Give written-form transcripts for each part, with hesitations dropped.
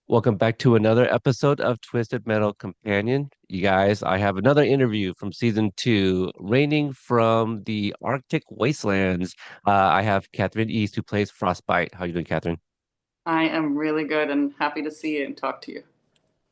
Welcome back to another episode of Twisted Metal Companion. You guys, I have another interview from season two, raining from the Arctic wastelands. I have Katherine East, who plays Frostbite. How you doing, Katherine? I am really good and happy to see you and talk to you.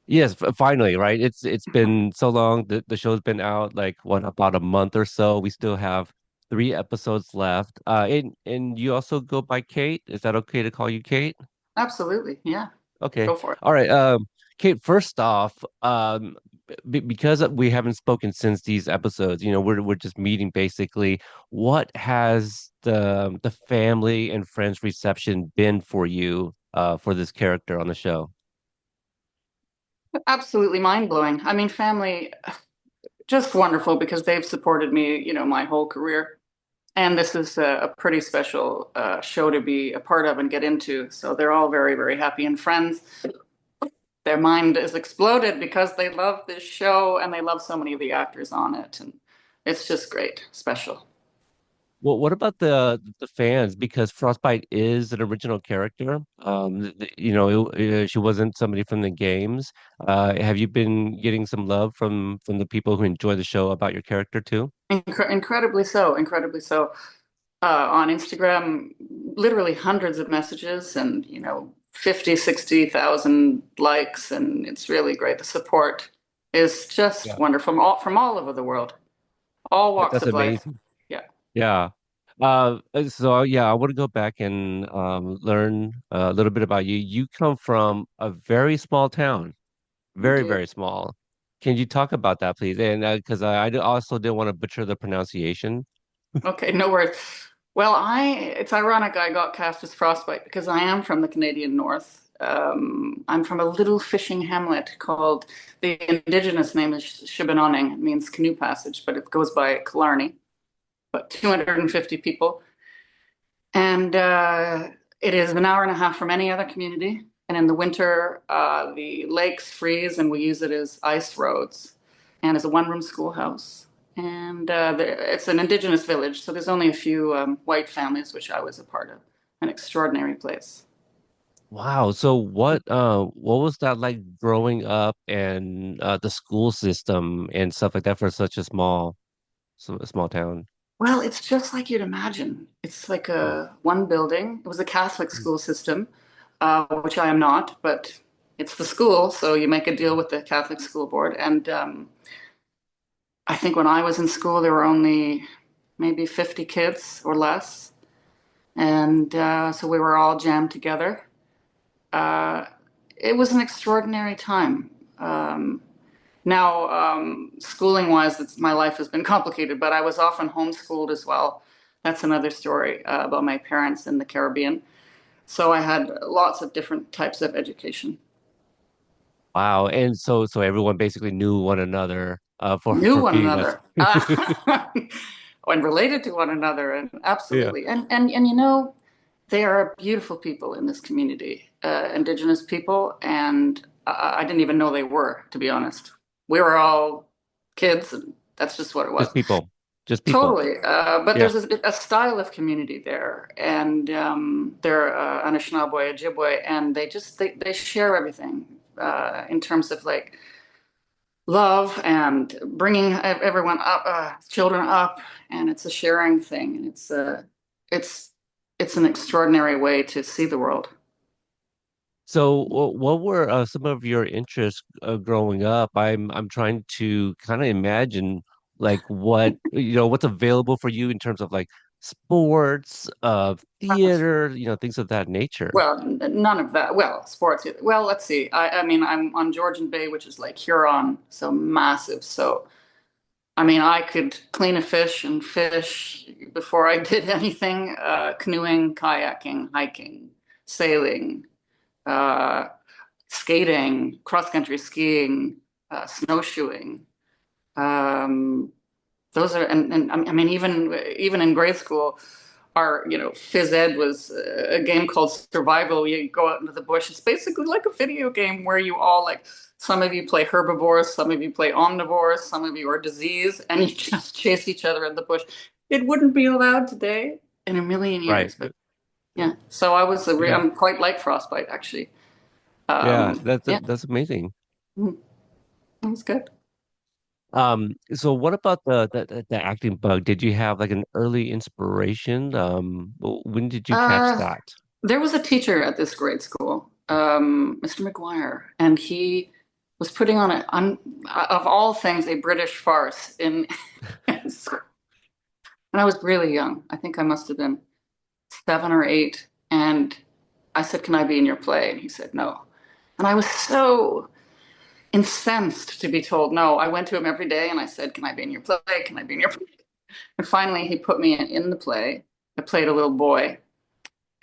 Yes, finally, right? It's been so long. The show's been out like what about a month or so. We still have three episodes left. And you also go by Kate. Is that okay to call you Kate? Absolutely. Yeah. Okay. Go for it. All right. Kate, first off, because we haven't spoken since these episodes, we're just meeting basically. What has the family and friends reception been for you, for this character on the show? Absolutely mind blowing. I mean, family, just wonderful because they've supported me, my whole career. And this is a pretty special show to be a part of and get into. So they're all very, very happy. And friends, their mind is exploded because they love this show and they love so many of the actors on it. And it's just great, special. Well, what about the fans? Because Frostbite is an original character. She wasn't somebody from the games. Have you been getting some love from the people who enjoy the show about your character too? Incredibly so, incredibly so. On Instagram, literally hundreds of messages and, 50, 60,000 likes. And it's really great. The support is just Yeah. wonderful from all over the world, all walks That's of life. amazing. Yeah. Yeah. I want to go back and learn a little bit about you. You come from a very small town, I very, do. very small. Can you talk about that, please? And because also didn't want to butcher the pronunciation. Okay, no worries. Well, it's ironic I got cast as Frostbite because I am from the Canadian North. I'm from a little fishing hamlet called, the indigenous name is Shibinawning. It means canoe passage, but it goes by Killarney, about 250 people. And it is an hour and a half from any other community. And in the winter, the lakes freeze and we use it as ice roads and as a one-room schoolhouse. And it's an indigenous village, so there's only a few white families, which I was a part of. An extraordinary place. Wow. So what was that like growing up and the school system and stuff like that for such a small town? Well, it's just like you'd imagine. It's like Mm. a one building. It was a Catholic school system, which I am not, but it's the school, so you make a deal with the Catholic school board. And I think when I was in school, there were only maybe 50 kids or less. And so we were all jammed together. Uh, it was an extraordinary time. Now, schooling wise, my life has been complicated, but I was often homeschooled as well. That's another story about my parents in the Caribbean. So I had lots of different types of education. Wow. And so everyone basically knew one another Knew for one being us. another and related to one another, and Yeah. absolutely. And they are beautiful people in this community, Indigenous people, and I didn't even know they were, to be honest. We were all kids, and that's just what it was. Just people. Just people. Totally. But Yeah. there's a style of community there, and they're Anishinaabe, Ojibwe, and they share everything in terms of like love and bringing everyone up, children up, and it's a sharing thing, and it's it's an extraordinary way to see the world. So, what were some of your interests growing up? I'm trying to kind of imagine like what's available for you in terms of like sports, theater, things of that nature. Well, none of that. Well, sports. Well, let's see. I mean, I'm on Georgian Bay, which is like Huron, so massive. So, I mean, I could clean a fish and fish before I did anything. Canoeing, kayaking, hiking, sailing, uh, skating, cross-country skiing, snowshoeing. Um, those are, and I mean, even in grade school, our phys ed was a game called Survival. You go out into the bush. It's basically like a video game where you all like. Some of you play herbivores, some of you play omnivores, some of you are disease, and you just chase each other in the bush. It wouldn't be allowed today in a million Right. years, but yeah. So Yeah. I'm quite like Frostbite actually. Yeah, Yeah, that's amazing. mm, it was good. So what about the acting bug? Did you have like an early inspiration? When did you catch Uh, that? there was a teacher at this grade school, Mr. McGuire, and he was putting on of all things, a British farce in school. And I was really young. I think I must have been 7 or 8. And I said, "Can I be in your play?" And he said, "No." And I was so incensed to be told no. I went to him every day and I said, "Can I be in your play? Can I be in your play?" And finally, he put me in the play. I played a little boy,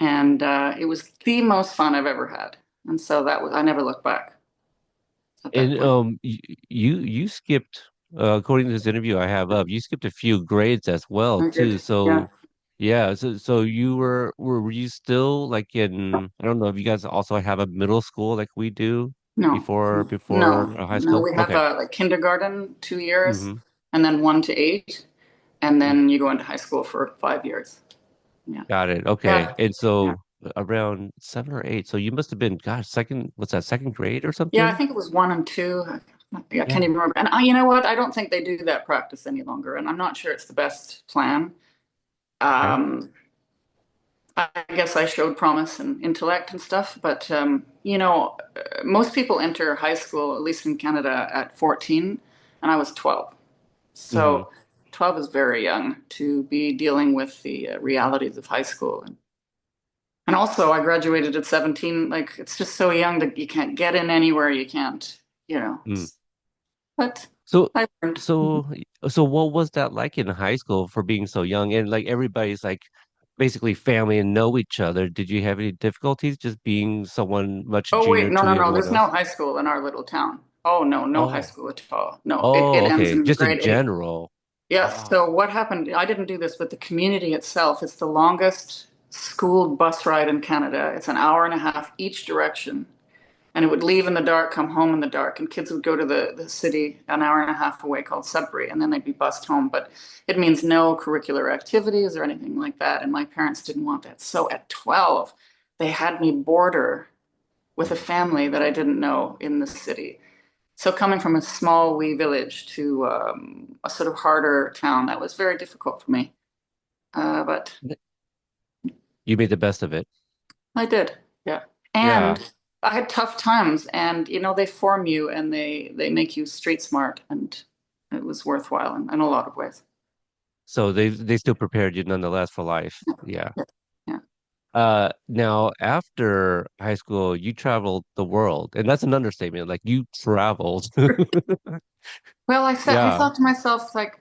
and it was the most fun I've ever had. And so that was, I never looked back at that And point. you skipped according to this interview I have up, you skipped a few grades as well I too. did, yeah. So yeah, so you were you still like in I don't know if you guys also have a middle school like we do No, before no, high no. school? We have Okay. like kindergarten, 2 years, Hmm. and then 1 to 8, and then you go into high school for 5 years. Yeah, Got it. Okay. yeah, And yeah. so around 7 or 8. So you must have been, gosh, second, what's that, second grade or Yeah, I something? think it was 1 and 2. I can't Yeah. even remember. And you know what? I don't think they do that practice any longer, and I'm not sure it's the best plan. Okay. Um, I guess I showed promise and intellect and stuff, but most people enter high school, at least in Canada, at 14, and I was 12. Hmm. So 12 is very young to be dealing with the realities of high school. And also, I graduated at 17. Like, it's just so young that you can't get in anywhere. You can't, you know. Mm. But So, I learned. so, so what was that like in high school for being so young? And like everybody's like basically family and know each other. Did you have any difficulties just being someone much Oh, wait, junior no, to no, no. everyone There's no else? high school in our little town. Oh, no, no high Oh, school at all. No, it oh, ends okay. in Just in grade 8. general. Yes. Wow. So what happened? I didn't do this, but the community itself, it's the longest school bus ride in Canada. It's an hour and a half each direction. And it would leave in the dark, come home in the dark. And kids would go to the city an hour and a half away called Sudbury, and then they'd be bused home. But it means no curricular activities or anything like that. And my parents didn't want that. So at 12, they had me boarder with a family that I didn't know in the city. So coming from a small wee village to a sort of harder town, that was very difficult for me. But You made the best of it. I did, yeah. Yeah. And I had tough times, and they form you and they make you street smart, and it was worthwhile in a lot of ways. So they still prepared you nonetheless for life. Yeah. Yeah, yeah. Now after high school, you traveled the world, and that's an understatement. Like you traveled. Well, I Yeah. thought to myself, like,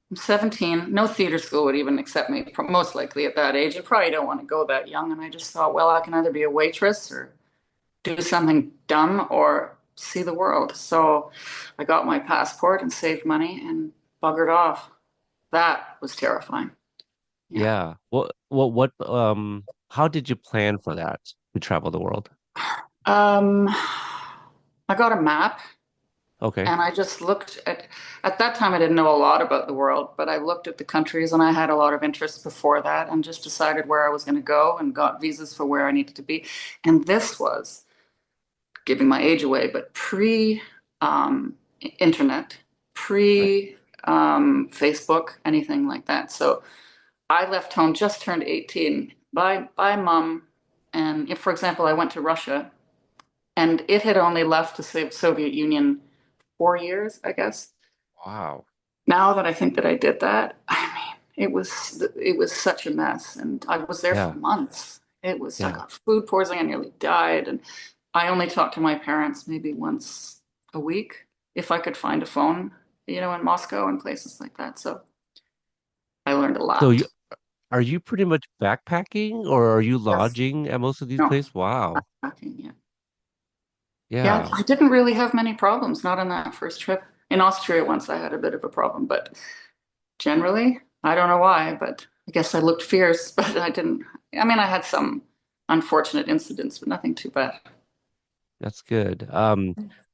I'm 17, no theater school would even accept me, most likely at that age. You probably don't want to go that young. And I just thought, well, I can either be a waitress or do something dumb or see the world. So I got my passport and saved money and buggered off. That was terrifying. Yeah. Yeah. How did you plan for that to travel the world? Um, I got a map Okay. and I just at that time I didn't know a lot about the world, but I looked at the countries and I had a lot of interest before that and just decided where I was going to go and got visas for where I needed to be. And this was giving my age away, but pre internet, Right. pre Facebook, anything like that. So I left home, just turned 18. By mom. And if, for example, I went to Russia and it had only left the Soviet Union 4 years, I guess. Wow. Now that I think that I did that, I mean, it was such a mess, and I was there for Yeah. months. I Yeah. got food poisoning, I nearly died, and I only talked to my parents maybe once a week if I could find a phone, in Moscow and places like that. So I learned a So lot. are you pretty much backpacking or are you Yes. lodging at most of these No. places? Wow. Yeah. Yeah, Yeah. I didn't really have many problems, not on that first trip. In Austria, once I had a bit of a problem, but generally, I don't know why, but I guess I looked fierce, but I didn't. I mean, I had some unfortunate incidents, but nothing too bad. That's good.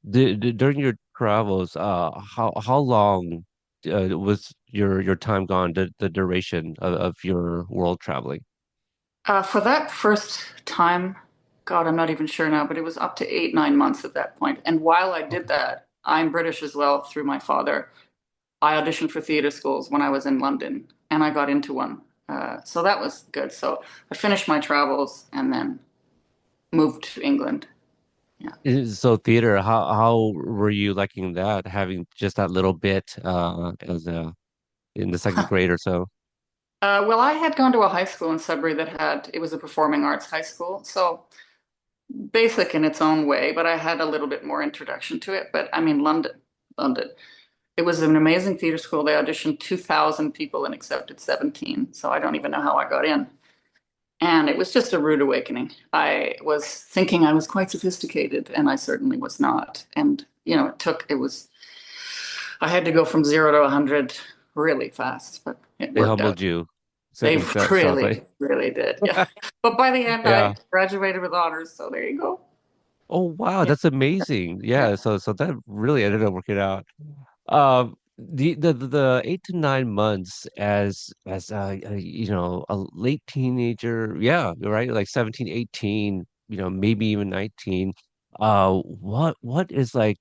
During your travels, how long was your time gone, the duration of your world traveling? For that first time, God, I'm not even sure now, but it was up to 8, 9 months at that point. And while I did Okay. that, I'm British as well through my father. I auditioned for theatre schools when I was in London, and I got into one. So that was good. So I finished my travels and then moved to England. Yeah. So theater, how were you liking that? Having just that little bit as a in the second grade or so. Well, I had gone to a high school in Sudbury that had, it was a performing arts high school. So basic in its own way, but I had a little bit more introduction to it. But I mean, London. It was an amazing theater school. They auditioned 2,000 people and accepted 17. So I don't even know how I got in. And it was just a rude awakening. I was thinking I was quite sophisticated, and I certainly was not. And, I had to go from 0 to 100 really fast, but it They worked humbled out. you. They Sounds like. really, really did. Yeah. But by the end, Yeah. I graduated with honors. So there you go. Oh wow, Yeah. that's amazing. Yeah. Yeah, so that really ended up working out. The 8 to 9 months as a late teenager, yeah, you're right, like 17, 18, maybe even 19. What is like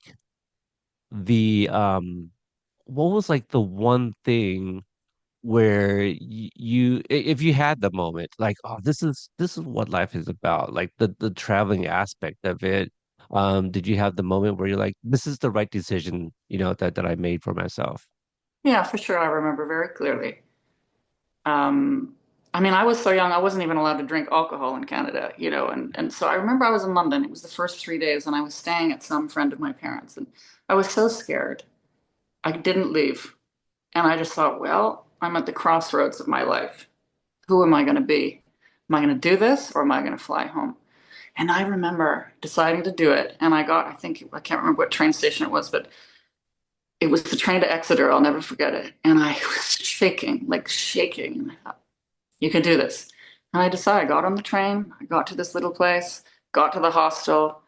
the what was like the one thing where if you had the moment like, oh, this is what life is about, like the traveling aspect of it, did you have the moment where you're like, this is the right decision, that I made for myself? Yeah, for sure. I remember very clearly. Um, I mean, I was so young, I wasn't even allowed to drink alcohol in Canada, and so I remember I was in London. It was the first 3 days, and I was staying at some friend of my parents, and I was so scared. I didn't leave. And I just thought, well, I'm at the crossroads of my life. Who am I going to be? Am I going to do this or am I going to fly home? And I remember deciding to do it. And I think, I can't remember what train station it was, but it was the train to Exeter. I'll never forget it. And I was shaking, like shaking. And I thought, you can do this. And I decided, I got on the train, I got to this little place, got to the hostel,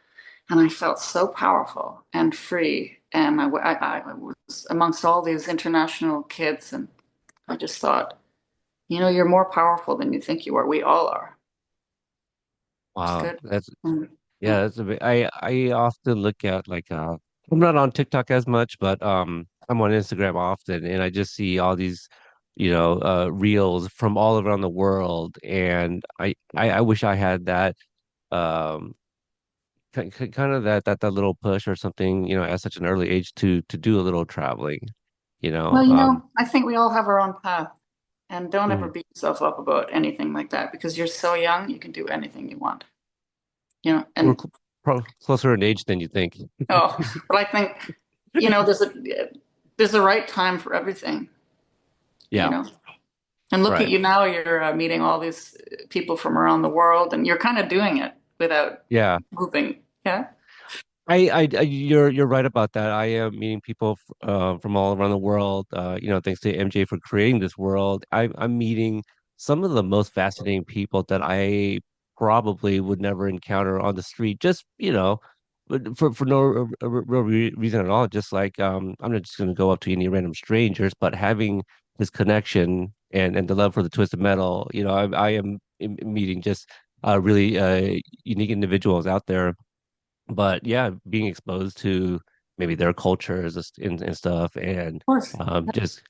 and I felt so powerful and free. And I was amongst all these international kids, and I just thought, you're more powerful than you think you are. We all are. It's Wow, good. that's Yeah. yeah, that's a bit. I often look at like I'm not on TikTok as much, but I'm on Instagram often, and I just see all these, reels from all around the world, and I wish I had that um kind of that little push or something, at such an early age to do a little traveling, you know. Well, Um, I think we all have our own path, and don't ever mm, beat yourself up about anything like that because you're so young, you can do anything you want. we're And closer in age than you think. oh, but I think, there's a right time for everything, you Yeah, know. And look at right. you now, you're meeting all these people from around the world, and you're kind of doing it without Yeah. moving. Yeah. You're right about that. I am meeting people from all around the world. Thanks to MJ for creating this world. I'm meeting some of the most fascinating people that I probably would never encounter on the street. Just, but for no real reason at all. Just like, I'm not just going to go up to any random strangers, but having this connection and the love for the twisted metal. I am meeting just really unique individuals out there, but yeah, being exposed to maybe their cultures and stuff, and Of course. just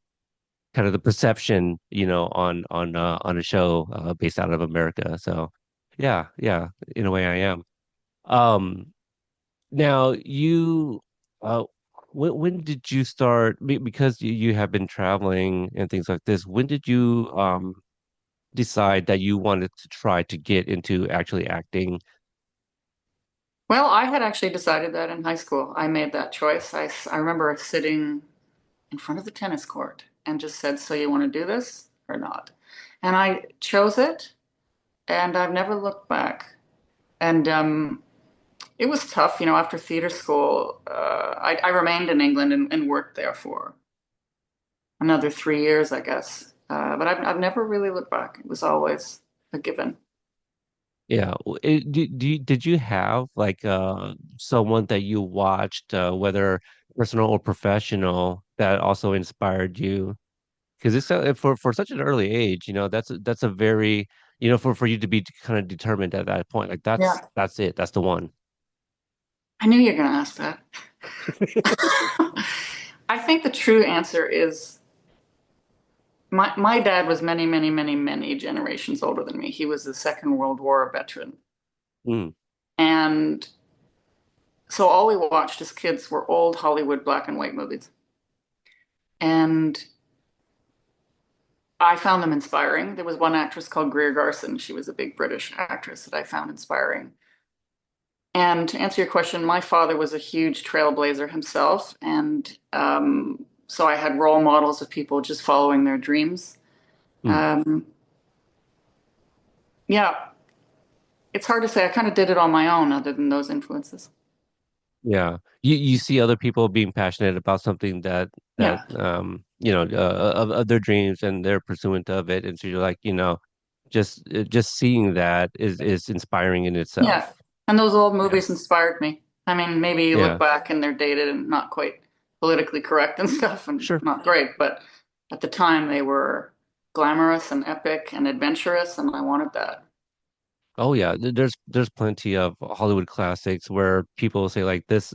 kind of the perception, on a show based out of America. So yeah, yeah, in a way I am. Um, Now uh, when did you start? Because you have been traveling and things like this. When did you decide that you wanted to try to get into actually acting? Well, I had actually decided that in high school. I made that choice. I remember sitting in front of the tennis court and just said, so you want to do this or not? And I chose it, and I've never looked back. And it was tough, after theater school. I remained in England and worked there for another 3 years, I guess. But I've never really looked back. It was always a given. Yeah. Did you have like someone that you watched, whether personal or professional, that also inspired you? Because it's for such an early age, that's a very, for you to be kind of determined at that point, like Yeah. that's it, that's the one. I knew you were going to ask that. I think the true answer is my dad was many, many, many, many generations older than me. He was a Second World War veteran. Mm, And so all we watched as kids were old Hollywood black and white movies. And I found them inspiring. There was one actress called Greer Garson. She was a big British actress that I found inspiring. And to answer your question, my father was a huge trailblazer himself. And so I had role models of people just following their dreams. mm. Um, yeah, it's hard to say. I kind of did it on my own, other than those influences. Yeah. You see other people being passionate about something that Yeah, of their dreams, and they're pursuant of it. And so you're like, just seeing that is inspiring in yeah. itself. And those old Yeah. movies inspired me. I mean, maybe you look Yeah. back and they're dated and not quite politically correct and stuff and Sure. not great, but at the time they were glamorous and epic and adventurous, and I wanted that. Oh yeah. There's plenty of Hollywood classics where people say like this,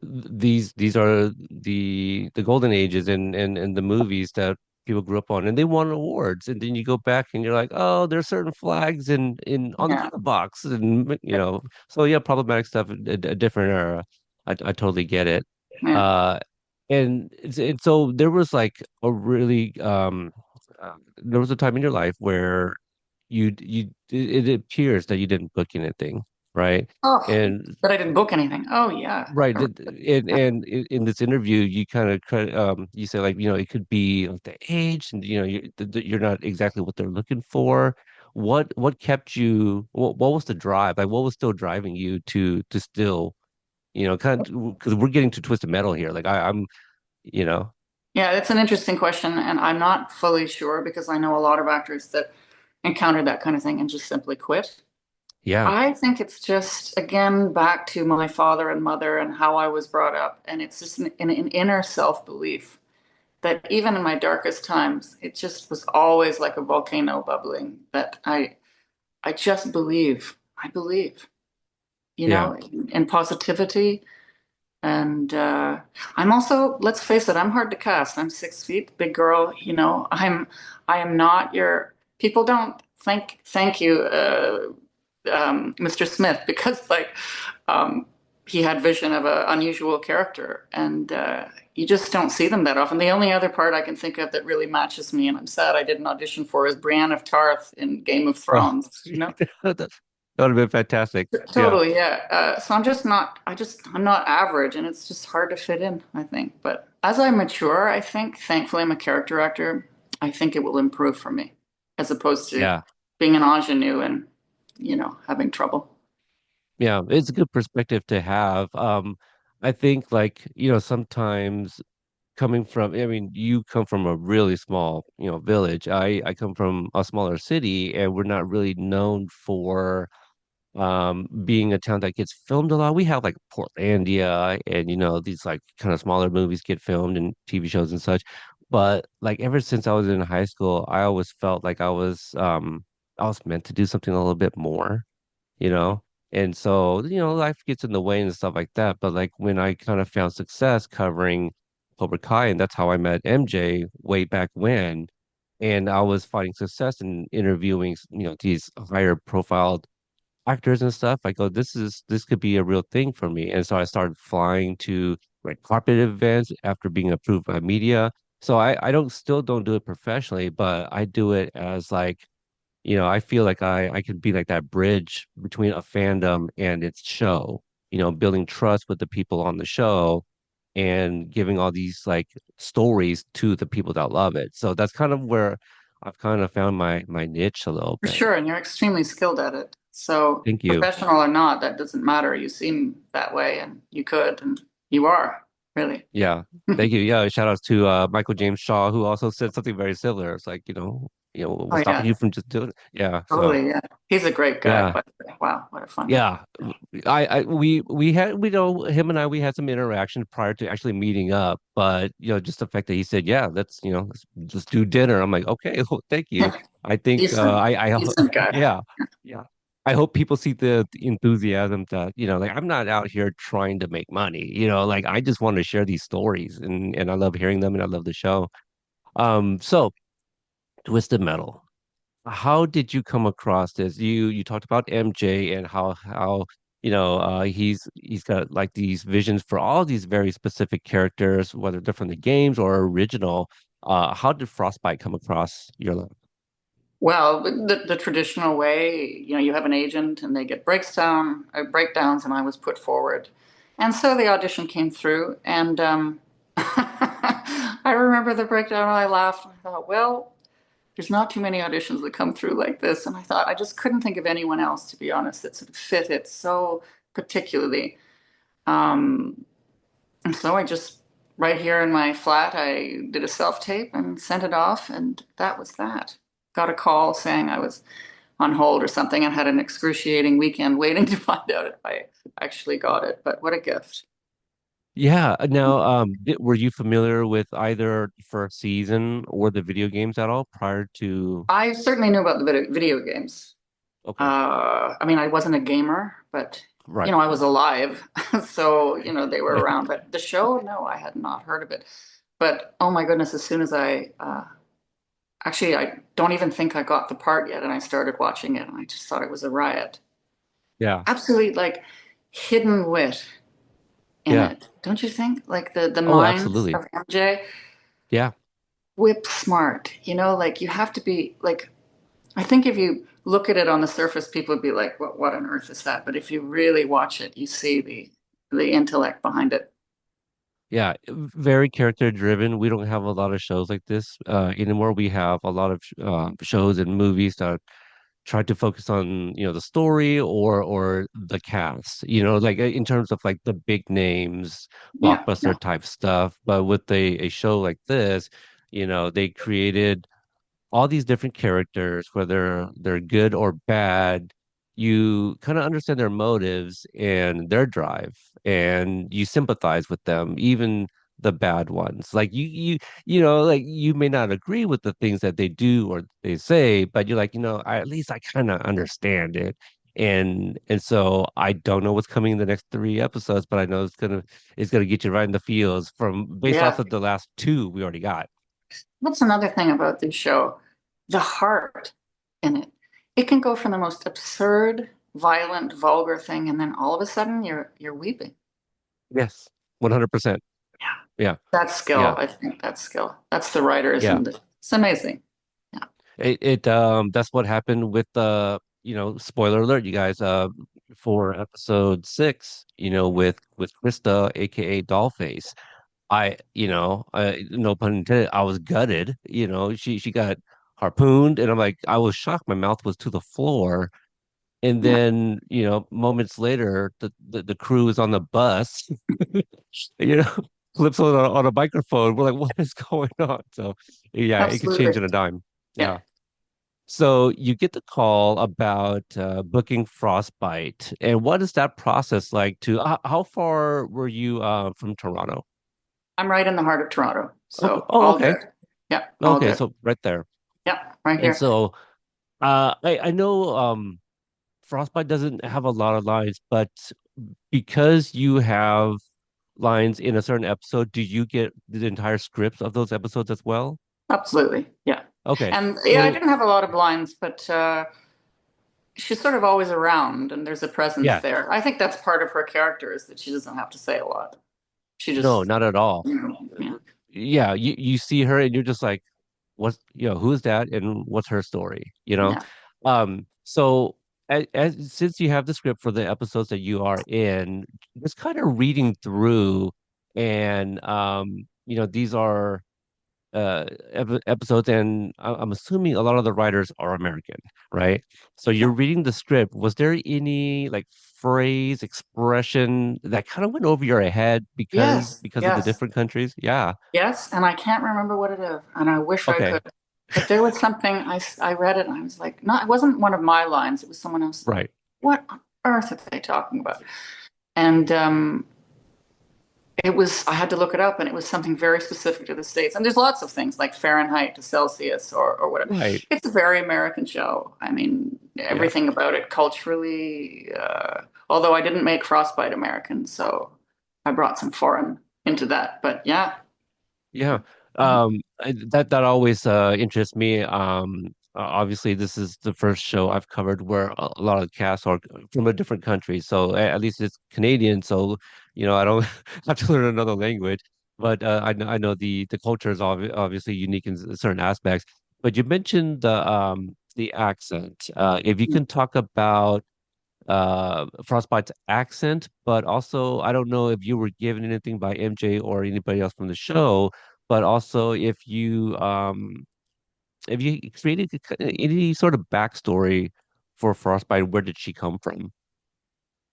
these are the golden ages and the movies that people grew up on, and they won awards. And then you go back and you're like, oh, there's certain flags in on the Yeah, glove box, and so yeah, problematic stuff, a different era. I totally get it. yeah. uh and so there was like a really there was a time in your life where it appears that you didn't book anything, right? Oh, And but I didn't book anything. Oh, yeah. right, and in this interview, you kind of you say like, it could be like the age, and you're not exactly what they're looking for. What kept you? What was the drive? Like, what was still driving you to still, kind of, because we're getting to Twisted Metal here. Like I'm, you know, Yeah, it's an interesting question, and I'm not fully sure because I know a lot of actors that encountered that kind of thing and just simply quit. yeah, I think it's just, again, back to my father and mother and how I was brought up. And it's just an inner self-belief that even in my darkest times, it just was always like a volcano bubbling that I just believe. I believe, yeah, in positivity. And I'm also, let's face it, I'm hard to cast. I'm 6 feet, big girl. I am not your. People don't thank you, Mr. Smith, because like um, he had vision of an unusual character, and you just don't see them that often. The only other part I can think of that really matches me, and I'm sad I didn't audition for, is Brienne of Tarth in Game of oh, Thrones. that would have been fantastic. Yeah, Totally, yeah. So I'm not average, and it's just hard to fit in, I think. But as I mature, I think, thankfully, I'm a character actor. I think it will improve for me, as opposed to yeah, being an ingenue and, having trouble. yeah. It's a good perspective to have. I think, like, sometimes coming from, I mean, you come from a really small, village. I come from a smaller city, and we're not really known for being a town that gets filmed a lot. We have like Portlandia, and these like kind of smaller movies get filmed and TV shows and such. But like ever since I was in high school, I always felt like I was meant to do something a little bit more, you know? And so, life gets in the way and stuff like that. But like when I kind of found success covering Cobra Kai, and that's how I met MJ way back when, and I was finding success in interviewing, these higher profile actors and stuff. I go, this could be a real thing for me. And so I started flying to red carpet events after being approved by media. So I don't do it professionally, but I do it as like, I feel like I can be like that bridge between a fandom and its show, building trust with the people on the show and giving all these like stories to the people that love it. So that's kind of where I've kind of found my niche a little For bit. sure, and you're extremely skilled at it. So, Thank you. professional or not, that doesn't matter. You seem that way, and you could, and you are, really. Yeah. Thank you. Yeah. Shout outs to Michael James Shaw, who also said something very similar. It's like, Oh what's stopping yeah, you from just doing it? Yeah. So totally. Yeah, he's a great guy. yeah. By the way. Wow, what a fun guy. Yeah, we know him and we had some interaction prior to actually meeting up, but just the fact that he said, yeah, let's do dinner. I'm like, okay, well, thank you. I think Decent, I decent guy. yeah, yeah. I hope people see the enthusiasm that, like I'm not out here trying to make money, like I just want to share these stories and I love hearing them and I love the show. So Twisted Metal. How did you come across this? You talked about MJ and how he's got like these visions for all these very specific characters, whether they're from the games or original. How did Frostbite come across your life? Well, the traditional way, you have an agent and they get breakdowns, and I was put forward. And so the audition came through, and I remember the breakdown, and I laughed, and I thought, well, there's not too many auditions that come through like this. And I thought, I just couldn't think of anyone else, to be honest, that sort of fit it so particularly. Um, and so I just, right here in my flat, I did a self-tape and sent it off, and that was that. Got a call saying I was on hold or something and had an excruciating weekend waiting to find out if I actually got it. But what a gift. Yeah. Now, were you familiar with either the first season or the video games at all prior to? I certainly knew about the video games. Okay. I mean, I wasn't a gamer, but Right. I was alive, so they were around. But the show, no, I had not heard of it. But oh my goodness, as soon as I don't even think I got the part yet, and I started watching it, and I just thought it was a riot. Yeah. Absolute like hidden wit in Yeah. it, don't you think? Like the Oh, minds absolutely. of MJ, Yeah. whip smart. Like you have to be like. I think if you look at it on the surface, people would be like, "What on earth is that?" But if you really watch it, you see the intellect behind it. Yeah, very character driven. We don't have a lot of shows like this anymore. We have a lot of shows and movies that try to focus on, the story or the cast, like in terms of like the big names, Yeah, yeah, blockbuster type stuff. But with a show like this, they created all these different characters, whether they're good or bad, you kind of understand their motives and their drive, and you sympathize with them, even the bad ones. Like like you may not agree with the things that they do or they say, but you're like, at least I kind of understand it. And so I don't know what's coming in the next three episodes, but I know it's gonna get you right in the feels from based off yeah. of the last two we already got. That's another thing about this show, the heart in it. It can go from the most absurd, violent, vulgar thing, and then all of a sudden you're weeping. Yes, 100%. Yeah, Yeah. that's skill. Yeah. I think that's skill. That's the writers, Yeah. and it's amazing. Yeah, That's what happened with spoiler alert, you guys, for episode 6, with Krista, aka Dollface. No pun intended, I was gutted. She got harpooned and I'm like, I was shocked. My mouth was to the floor. And yeah, then, moments later, the crew is on the bus, you know, flips on a microphone. We're like, what is going on? So yeah, it could change absolutely. in a dime. Yeah, Yeah. So you get the call about booking Frostbite, and what is that process like? How far were you from Toronto? I'm right in the heart of Toronto, Okay. so Oh, all okay. good. Yeah, all Okay, good. so right there. Yeah, right And here. so I know Frostbite doesn't have a lot of lines, but because you have lines in a certain episode, do you get the entire scripts of those episodes as well? Absolutely. Yeah. Okay. And yeah, I Well, didn't have a lot of lines, but she's sort of always around and there's a presence yeah. there. I think that's part of her character is that she doesn't have to say a lot. She No, just, not at all. yeah. Yeah, you see her and you're just like, what's who's that and what's her story, Yeah. so since you have the script for the episodes that you are in, just kind of reading through, and these are episodes, and I'm assuming a lot of the writers are American, right? So you're Yeah. reading the script. Was there any like phrase, expression that kind of went over your head because Yes. because of the Yes. different countries? Yeah. Yes. And I can't remember what it is. And I wish I Okay. could. But there was something I read it and I was like, not, it wasn't one of my lines. It was someone else. Right. What on earth are they talking about? And it was, I had to look it up and it was something very specific to the States. And there's lots of things like Fahrenheit to Celsius or whatever. Right. It's a very American show. I mean, Yeah. everything about it culturally, although I didn't make Frostbite American, so I brought some foreign into that. But yeah. Yeah. That always interests me. Obviously, this is the first show I've covered where a lot of the cast are from a different country. So at least it's Canadian. So, I don't have to learn another language. But I know the culture is obviously unique in certain aspects. But you mentioned the accent. If you can talk about Frostbite's accent, but also I don't know if you were given anything by MJ or anybody else from the show, but also if you created any sort of backstory for Frostbite, where did she come from?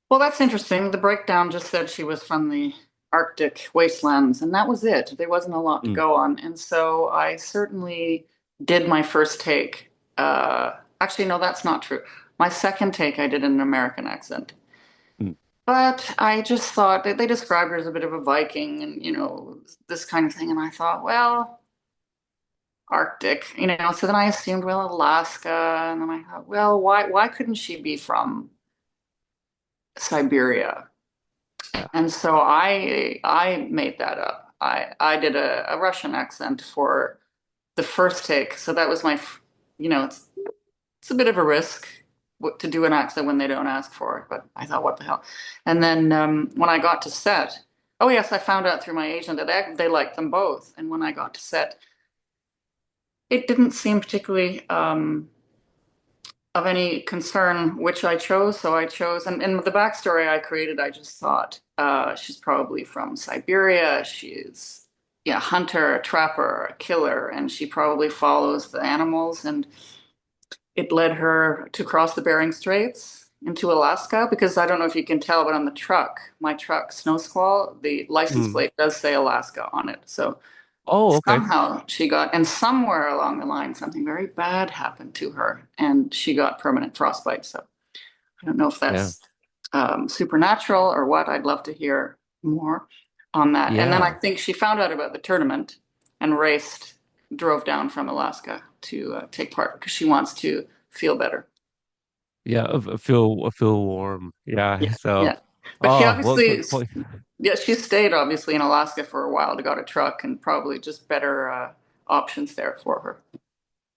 Well, that's interesting. The breakdown just said she was from the Arctic wastelands, and that was it. There wasn't a lot to Mm, go on. And so I certainly did my first take. Actually, no, that's not true. My second take, I did in an American accent. mm, But I just thought they described her as a bit of a Viking and, this kind of thing. And I thought, well, Arctic, so then I assumed, well, Alaska. And then I thought, well, why couldn't she be from Siberia? yeah. And so I made that up. I did a Russian accent for the first take. So that was it's a bit of a risk to do an accent when they don't ask for it. But I thought, what the hell? And then when I got to set, oh yes, I found out through my agent that they liked them both. And when I got to set, it didn't seem particularly of any concern which I chose. So I chose, and the backstory I created, I just thought she's probably from Siberia. She's yeah, hunter, a trapper, a killer, and she probably follows the animals. And it led her to cross the Bering Straits into Alaska because I don't know if you can tell, but on the truck, my truck, Snow Squall, the license Mm. plate does say Alaska on it. So Oh, okay. somehow she got, and somewhere along the line, something very bad happened to her, and she got permanent frostbite. So I don't know if Yeah. that's supernatural or what. I'd love to hear more on that. And then I Yeah. think she found out about the tournament and drove down from Alaska to take part because she wants to feel better. Yeah. I feel warm. Yeah. Yeah, So, yeah. But she oh, well, obviously, yeah, she stayed obviously in Alaska for a while to got a truck and probably just better options there for her.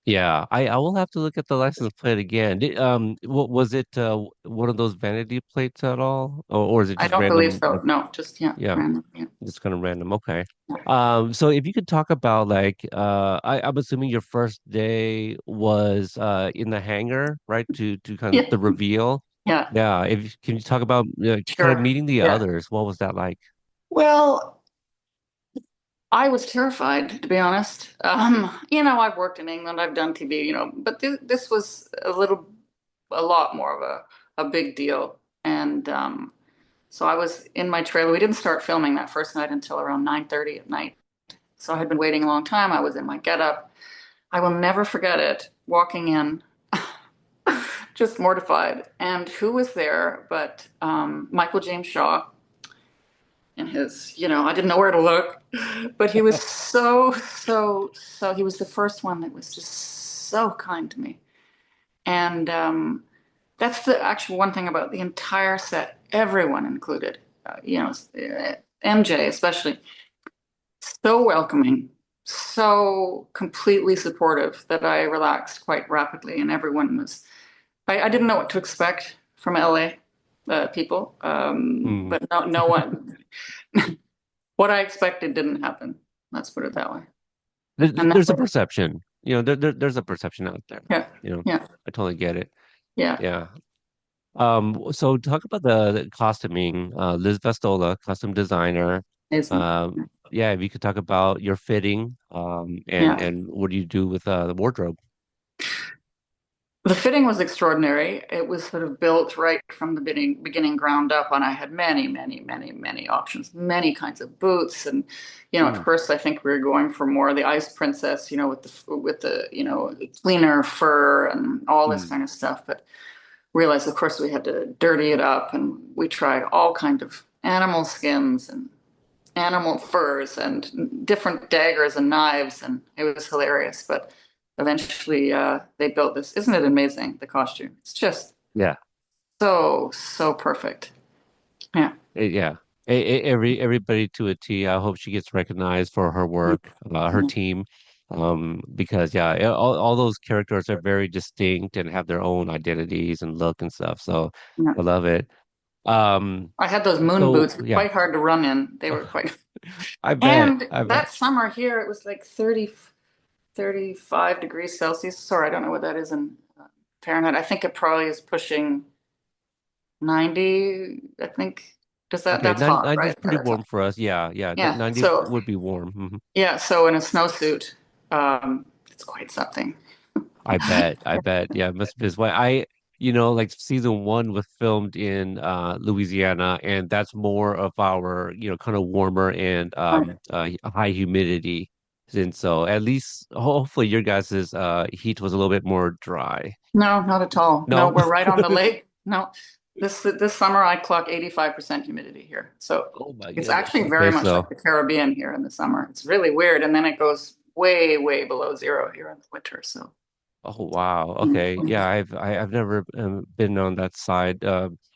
yeah, I will have to look at the license plate again. What was it? One of those vanity plates at all, or is it I just don't believe random? so. No, just yeah, Yeah, random. Yeah. just kind of random. Okay. So if you could talk about like, I'm assuming your first day was in the hangar, right? To kind of Yeah. the reveal. Yeah. Yeah. If can you talk about kind of Sure. meeting the Yeah. others? What was that like? Well, I was terrified, to be honest. I've worked in England, I've done TV, but this was a lot more of a big deal. And so I was in my trailer. We didn't start filming that first night until around 9:30 at night. So I had been waiting a long time. I was in my getup. I will never forget it, walking in, just mortified. And who was there but Michael James Shaw and I didn't know where to look, but he was so, he was the first one that was just so kind to me. And that's the actual one thing about the entire set, everyone included, MJ especially, so welcoming, so completely supportive that I relaxed quite rapidly. And everyone was, I didn't know what to expect from LA people, Hmm. but no one. What I expected didn't happen. Let's put it that way. And that There's a was, perception. There's a perception out there. yeah, You know, yeah, I totally get it. yeah. Yeah. So talk about the costuming. Liz Vestola, costume designer. Amazing. Yeah, if you could talk about your fitting, and Yeah. and what do you do with the wardrobe? The fitting was extraordinary. It was sort of built right from the beginning ground up, and I had many, many, many, many options, many kinds of boots. And at Mm, first I think we were going for more the Ice Princess, with the cleaner fur and all this mm, kind of stuff. But realized, of course, we had to dirty it up, and we tried all kind of animal skins and animal furs and different daggers and knives, and it was hilarious. But eventually, they built this. Isn't it amazing, the costume? It's just yeah. so perfect. Yeah. Yeah. Everybody to a T. I hope she gets recognized for her work, her team. Because yeah, all those characters are very distinct and have their own identities and look and stuff. So Yeah. I love it. Um, I had those moon so boots, yeah, quite hard to run in. They were quite. I bet, And I bet. that summer here, it was like 30, 35 degrees Celsius. Sorry, I don't know what that is in Fahrenheit. I think it probably is pushing 90, I think. Okay, That's hot, 90 is right? pretty warm for us. Yeah, yeah, Yeah. 90 So would be warm. yeah, so in a snowsuit, it's quite something. I bet. Yeah, it must be this way. Like season one was filmed in Louisiana, and that's more of our, kind of warmer and high humidity. And so at least hopefully your guys's heat was a little bit more dry. No, not at all. No, No? we're right on the lake. No, this summer I clock 85% humidity here. So Oh my it's goodness. actually very Okay, much like so the Caribbean here in the summer. It's really weird. And then it goes way, way below zero here in the winter. So oh wow. Okay. mm. Yeah, I've never been on that side.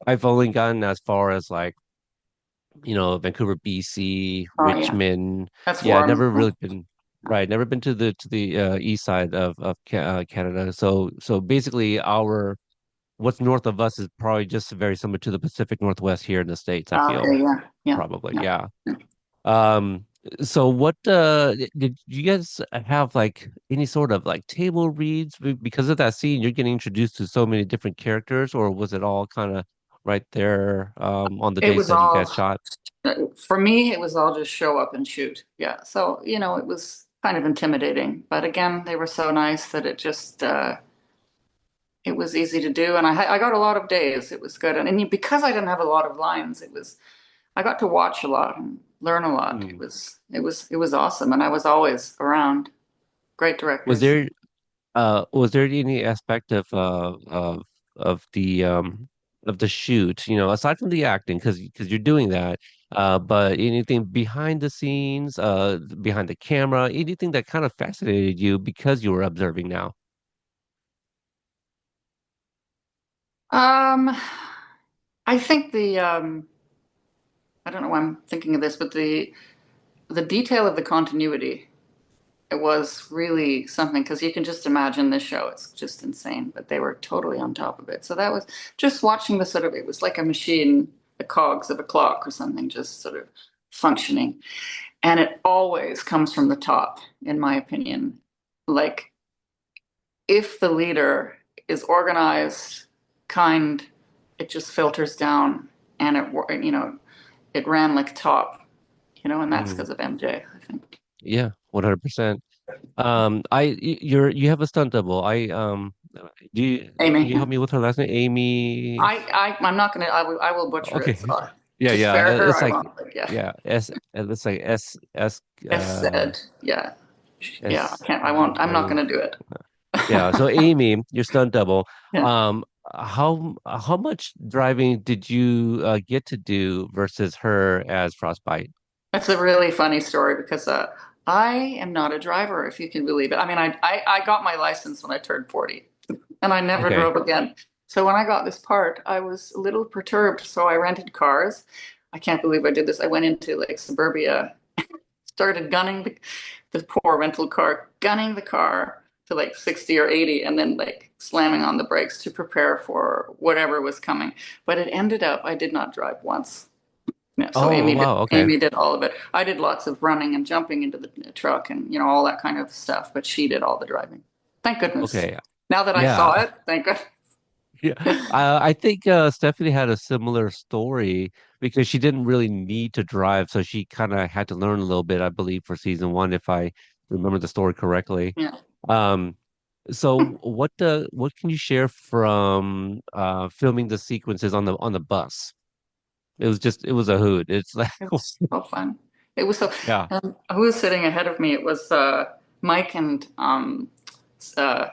I've only gotten as far as like Vancouver, BC, Oh yeah, Richmond. that's Yeah, warm. never really been right. Never been to the east side of Canada. So basically, our what's north of us is probably just very similar to the Pacific Northwest here in the States. I Okay, feel yeah, yeah, probably, yeah. yeah. Um, so what did you guys have like any sort of like table reads because of that scene? You're getting introduced to so many different characters, or was it all kind of right there on the It days was that you guys all, shot? for me, it was all just show up and shoot. Yeah. So, it was kind of intimidating. But again, they were so nice that it was easy to do. And I got a lot of days. It was good. And because I didn't have a lot of lines, I got to watch a lot and learn a lot. Hmm. It was awesome. And I was always around. Great Was directors. there any aspect of the shoot, aside from the acting, because you're doing that, but anything behind the scenes, behind the camera, anything that kind of fascinated you because you were observing now? Um, I think I don't know why I'm thinking of this, but the detail of the continuity, it was really something because you can just imagine this show. It's just insane, but they were totally on top of it. So that was just watching the sort of, it was like a machine, the cogs of a clock or something, just sort of functioning. And it always comes from the top, in my opinion. Like if the leader is organized, kind, it just filters down and it ran like top, and that's Mm, because of MJ, I think. yeah, 100%. You have a stunt double. Can Amy. you help me with her last name? Amy. I'm not gonna. I will butcher it. Okay. So Yeah, to yeah. spare her, It's I like won't. But yeah, yeah, it's like S S said. Yeah, yeah. I S can't. I won't. I'm not O. gonna do it. Yeah, so Amy, your stunt double. Yeah, How much driving did you get to do versus her as Frostbite? that's a really funny story because I am not a driver, if you can believe it. I mean, I got my license when I turned 40, and I never Okay. drove again. So when I got this part, I was a little perturbed. So I rented cars. I can't believe I did this. I went into like suburbia, started gunning the poor rental car, gunning the car to like 60 or 80, and then like slamming on the brakes to prepare for whatever was coming. But it ended up I did not drive once. Yeah, so Oh, Amy did wow. Okay. Amy did all of it. I did lots of running and jumping into the truck and all that kind of stuff, but she did all the driving. Thank goodness. Okay. Now that I saw Yeah. it, thank God. Yeah. I think Stephanie had a similar story because she didn't really need to drive, so she kind of had to learn a little bit, I believe, for season one, if I remember the story correctly. Yeah. Um, So what can you share from filming the sequences on the bus? It was a hoot. It's like It was so fun. It was so, yeah. who was sitting ahead of me? It was Mike and uh,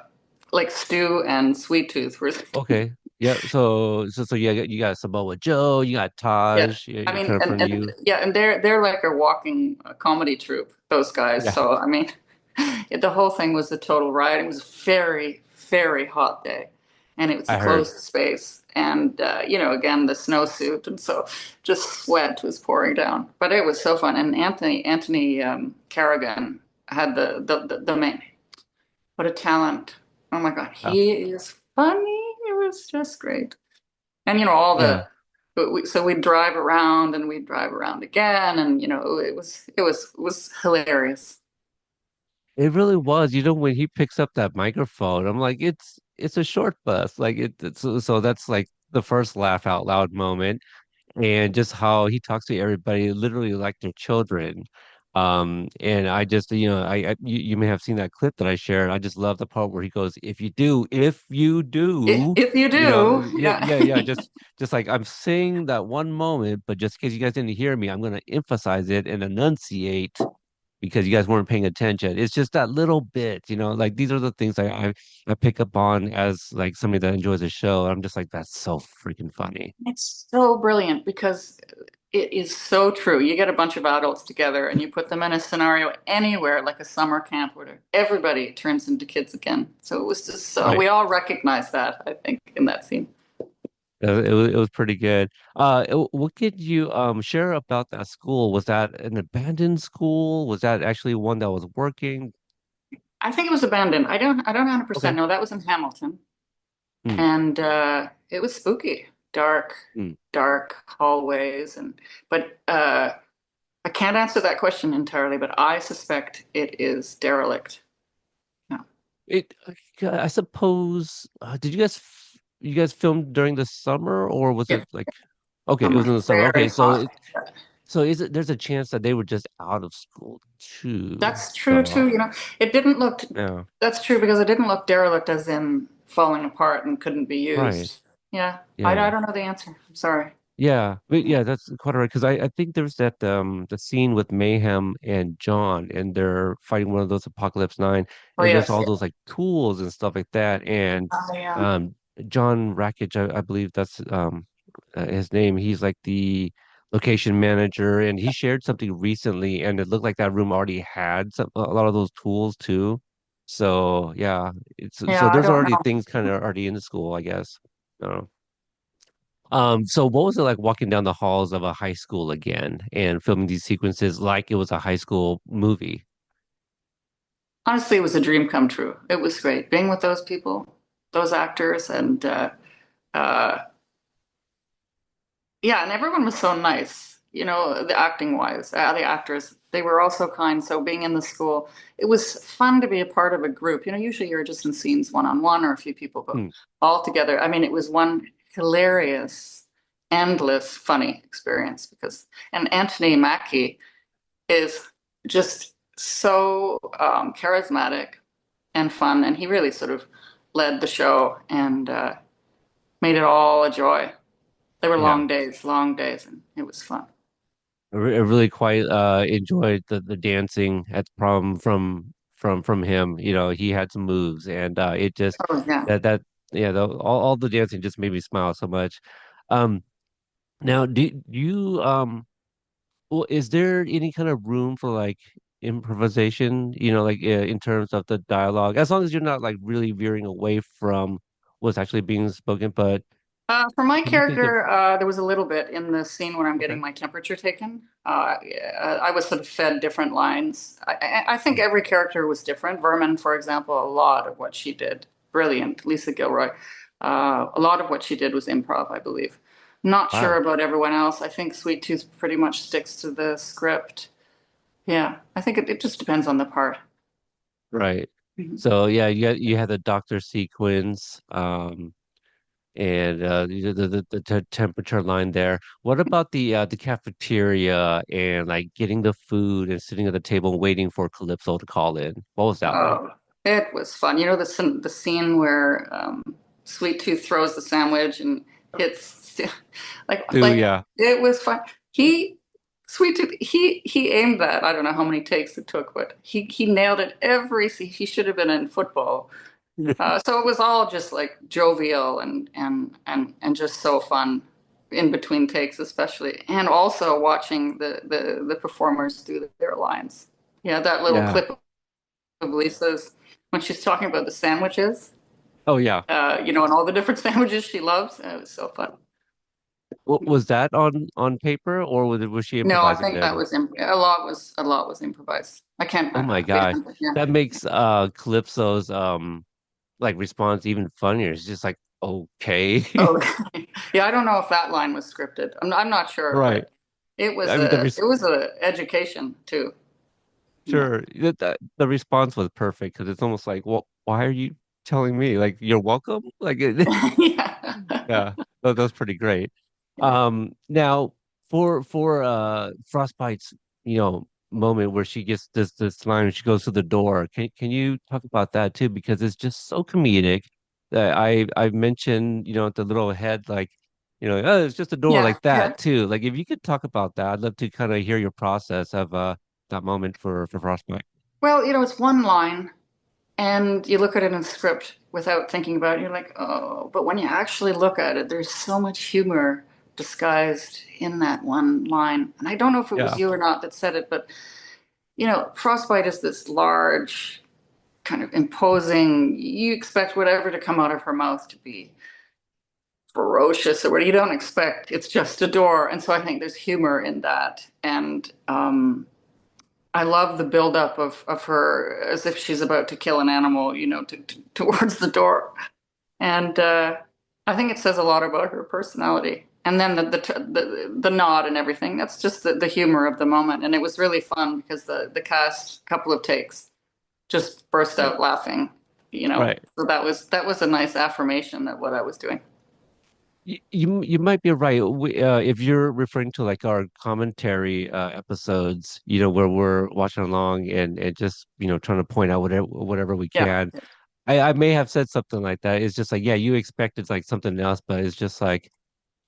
like Stu and Sweet Tooth were. Okay. Yeah. So you got Samoa Joe, you got Yeah. Taj, I you're mean, kind of from and you. yeah, and they're like a walking comedy troupe, those guys. Yeah, So I mean, the whole thing was a total riot. It was a very, very hot day, and it was a I heard. closed space, and again the snowsuit, and so just sweat was pouring down. But it was so fun, and Anthony Carrigan had the main. What a talent! Oh my God, Oh, he is funny. It was just great. And all yeah. the so we'd drive around and we'd drive around again, and it was hilarious. It really was. When he picks up that microphone, I'm like, it's a short bus. Like so that's like the first laugh out loud moment. And just how he talks to everybody literally like they're children. And I just, you may have seen that clip that I shared. I just love the part where he goes, if you do, If you do, yeah, yeah. yeah, yeah, just like I'm saying that one moment, but just in case you guys didn't hear me, I'm going to emphasize it and enunciate because you guys weren't paying attention. It's just that little bit, like these are the things I pick up on as like somebody that enjoys the show. I'm just like, that's so freaking funny. It's so brilliant because it is so true. You get a bunch of adults together and you put them in a scenario anywhere, like a summer camp, where everybody turns into kids again. So it was just so Right. we all recognize that, I think, in that scene. It was pretty good. What could you share about that school? Was that an abandoned school? Was that actually one that was working? I think it was abandoned. I don't 100% Okay. know. That was in Hamilton. Hmm. And it was spooky, dark, Hmm. dark hallways, but I can't answer that question entirely, but I suspect it is derelict. No, I suppose. Did you guys film during the summer or was yeah, it like? Okay, it was summer, in the summer. Okay, very hot. so is it? There's a chance that they were just out of school too. That's true So too. It didn't look. yeah, That's true because it didn't look derelict as in falling apart and couldn't be right. used. Yeah, I Yeah. don't know the answer. I'm sorry. Yeah, but yeah, that's quite all right. Because I think there's that the scene with Mayhem and John, and they're fighting one of those Apocalypse 9, Oh and there's yes, all yeah. those like tools and stuff like that. And Oh yeah. um, John Rackage, I believe that's his name. He's like the location manager, and he shared something recently, and it looked like that room already had a lot of those tools too. So yeah, Yeah, so I there's don't already know. things kind of already in the school, I guess. I don't know. So what was it like walking down the halls of a high school again and filming these sequences like it was a high school movie? Honestly, it was a dream come true. It was great being with those people, those actors, and uh, yeah, and everyone was so nice. The acting wise, the actors, they were all so kind. So being in the school, it was fun to be a part of a group. Usually you're just in scenes one on one or a few people, but Hmm. all together. I mean, it was one hilarious, endless, funny experience and Anthony Mackie is just so charismatic and fun, and he really sort of led the show and made it all a joy. They were Yeah, long days, and it was fun. I really quite enjoyed the dancing at the prom from him. He had some moves, and it just Oh yeah. that yeah, all the dancing just made me smile so much. Um, Now, do you well, is there any kind of room for like improvisation, like in terms of the dialogue, as long as you're not like really veering away from what's actually being spoken, but For my can you think of, character, there was a little bit in the scene when I'm getting okay. my temperature taken. I was sort of fed different lines. I think Hmm. every character was different. Vermin, for example, a lot of what she did, brilliant. Lisa Gilroy, a lot of what she did was improv, I believe. Not sure Wow. about everyone else. I think Sweet Tooth pretty much sticks to the script. Yeah, I think it just depends on the part. Right. Mhm. So yeah, you had the doctor sequence, and the temperature line there. What about the cafeteria and like getting the food and sitting at the table and waiting for Calypso to call in? What was that like? Oh, It was fun. You know the scene where Sweet Tooth throws the sandwich and hits Ooh, like yeah. it was fun. He Sweet Tooth he aimed that. I don't know how many takes it took, but he nailed it every. He should have been in football. So it was all just like jovial and just so fun in between takes, especially, and also watching the performers do their lines. Yeah, that little Yeah. clip of Lisa's when she's talking about the sandwiches, Oh, yeah. and all the different sandwiches she loves. It was so fun. Was that on paper, or was she No, I improvising think that then? was a lot was improvised. I can't. Oh my Yeah, gosh. yeah. That makes Calypso's like response even funnier. It's just like, okay. Oh, yeah. I don't know if that line was scripted. I'm not sure, Right. but it was I mean, a it was a education too. Yeah. sure. The response was perfect because it's almost like, well, why are you telling me? Like, you're welcome? Like, Yeah. yeah, that was pretty great. Yeah. Now for Frostbite's, moment where she gets this line and she goes to the door. Can you talk about that too? Because it's just so comedic that I've mentioned, the little head like, oh, it's just a door Yeah. like Yeah. that too. Like if you could talk about that, I'd love to kind of hear your process of that moment for Frostbite. Well, it's one line, and you look at it in script without thinking about it. You're like, oh, but when you actually look at it, there's so much humor disguised in that one line. And I don't know if it was Yeah, you or not that said it, but Frostbite is this large, kind of imposing. You expect whatever to come out of her mouth to be ferocious or what you don't expect. It's just a door. And so I think there's humor in that. And I love the buildup of her as if she's about to kill an animal, towards the door. And I think it says a lot about her personality. And then the nod and everything. That's just the humor of the moment. And it was really fun because the cast, couple of takes, just burst right, out laughing. right. So that was a nice affirmation of what I was doing. You might be right. If you're referring to like our commentary episodes, where we're watching along and just trying to point out whatever we Yeah. can. I may have said something like that. It's just like, yeah, you expected like something else, but it's just like,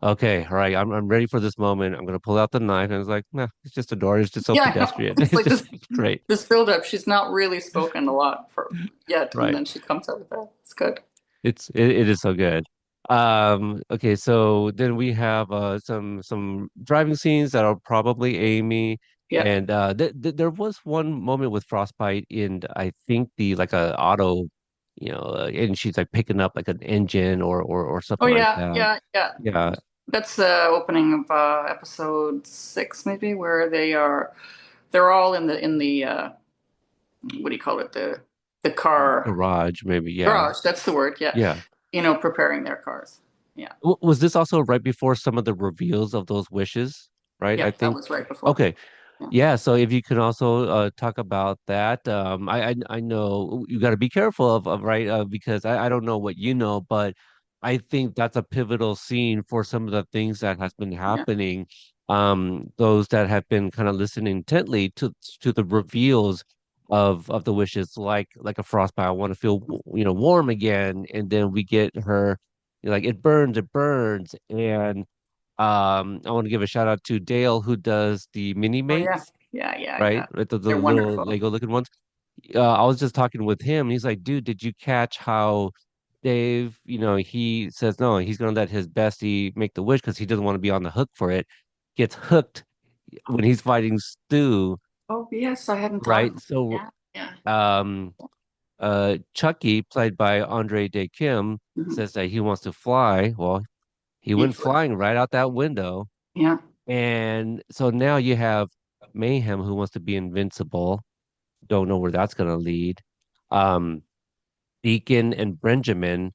okay, all right, I'm ready for this moment. I'm gonna pull out the knife, and it's like, nah, it's just a door. It's just so Yeah, I know. pedestrian. It's It's like just great, this build up. She's not really spoken a lot for yet, and right? then she comes out with that. It's good. It is so good. Okay, so then we have some driving scenes that are probably Amy, Yeah. and there was one moment with Frostbite in I think the like a auto, and she's like picking up like an engine or Oh something like yeah, that. yeah, yeah. Yeah, That's the opening of episode 6, maybe, where they're all in the what do you call it? The car garage maybe. Yeah, garage. That's the word. Yeah. yeah. Preparing their cars. Yeah. Was this also right before some of the reveals of those wishes? Right, Yeah, I that think. was right before. Okay. Yeah. Yeah, so if you can also talk about that, I know you got to be careful of right because I don't know what you know, but I think that's a pivotal scene for some of the things that has been Yeah. happening. Those that have been kind of listening intently to the reveals of the wishes, like a frostbite. I want to feel warm again, and then we get her like it burns, and I want to give a shout out to Dale who does the mini Oh yeah. mates, Yeah, yeah, right? yeah. With the They're little wonderful. Lego looking ones. I was just talking with him. And he's like, dude, did you catch how Dave, he says no, he's gonna let his bestie make the wish because he doesn't want to be on the hook for it. Gets hooked when he's fighting Stu, Oh yes, I hadn't thought of right? that. So Yeah, yeah. um Chucky, played by Andre Day Kim, Mhm. says that he wants to fly. Well, he He went flew. flying right out that window. Yeah. And so now you have Mayhem who wants to be invincible. Don't know where that's going to lead. Um, Deacon and Benjamin,